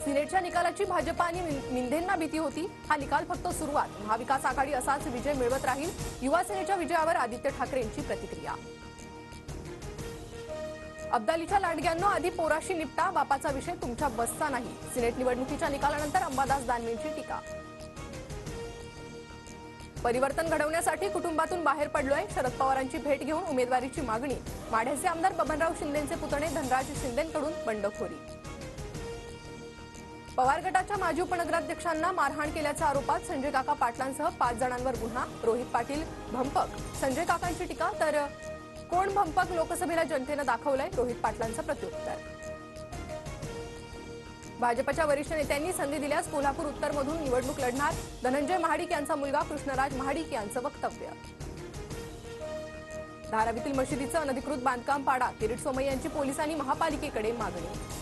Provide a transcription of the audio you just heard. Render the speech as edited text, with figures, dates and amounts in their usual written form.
सिनेटच्या निकालाची भाजप आणि मिंधेंना भीती होती. हा निकाल फक्त सुरुवात. महाविकास आघाडी असाच विजय मिळवत राहील. युवा सेनेच्या विजयावर आदित्य ठाकरेंची प्रतिक्रिया. अब्दालीच्या लाडक्यांनो, आधी पोराशी निपटा. बापाचा विषय तुमच्या बसचा नाही. सिनेट निवडणुकीच्या निकालानंतर अंबादास दानवेंची टीका. परिवर्तन घडवण्यासाठी कुटुंबातून बाहेर पडलोय. शरद पवारांची भेट घेऊन उमेदवारीची मागणी. माढ्याचे आमदार बबनराव शिंदेंचे पुतणे धनराज शिंदेंकडून बंडखोरी. पवार गटाच्या माजी उपनगराध्यक्षांना मारहाण केल्याच्या आरोपात संजय काका पाटलांसह 5 जणांवर गुन्हा. रोहित पाटील भंपक. संजय काकांची टीका. तर कोण भंपक लोकसभेला जनतेनं दाखवलंय. रोहित पाटलांचं प्रत्युत्तर. भाजपच्या वरिष्ठ नेत्यांनी संधी दिल्यास कोल्हापूर उत्तरमधून निवडणूक लढणार. धनंजय महाडिक यांचा मुलगा कृष्णराज महाडिक यांचं वक्तव्य. धारावीतील मशिदीचं अनधिकृत बांधकाम पाडा. किरीट सोमय्यांची पोलिसांनी महापालिकेकडे मागणी.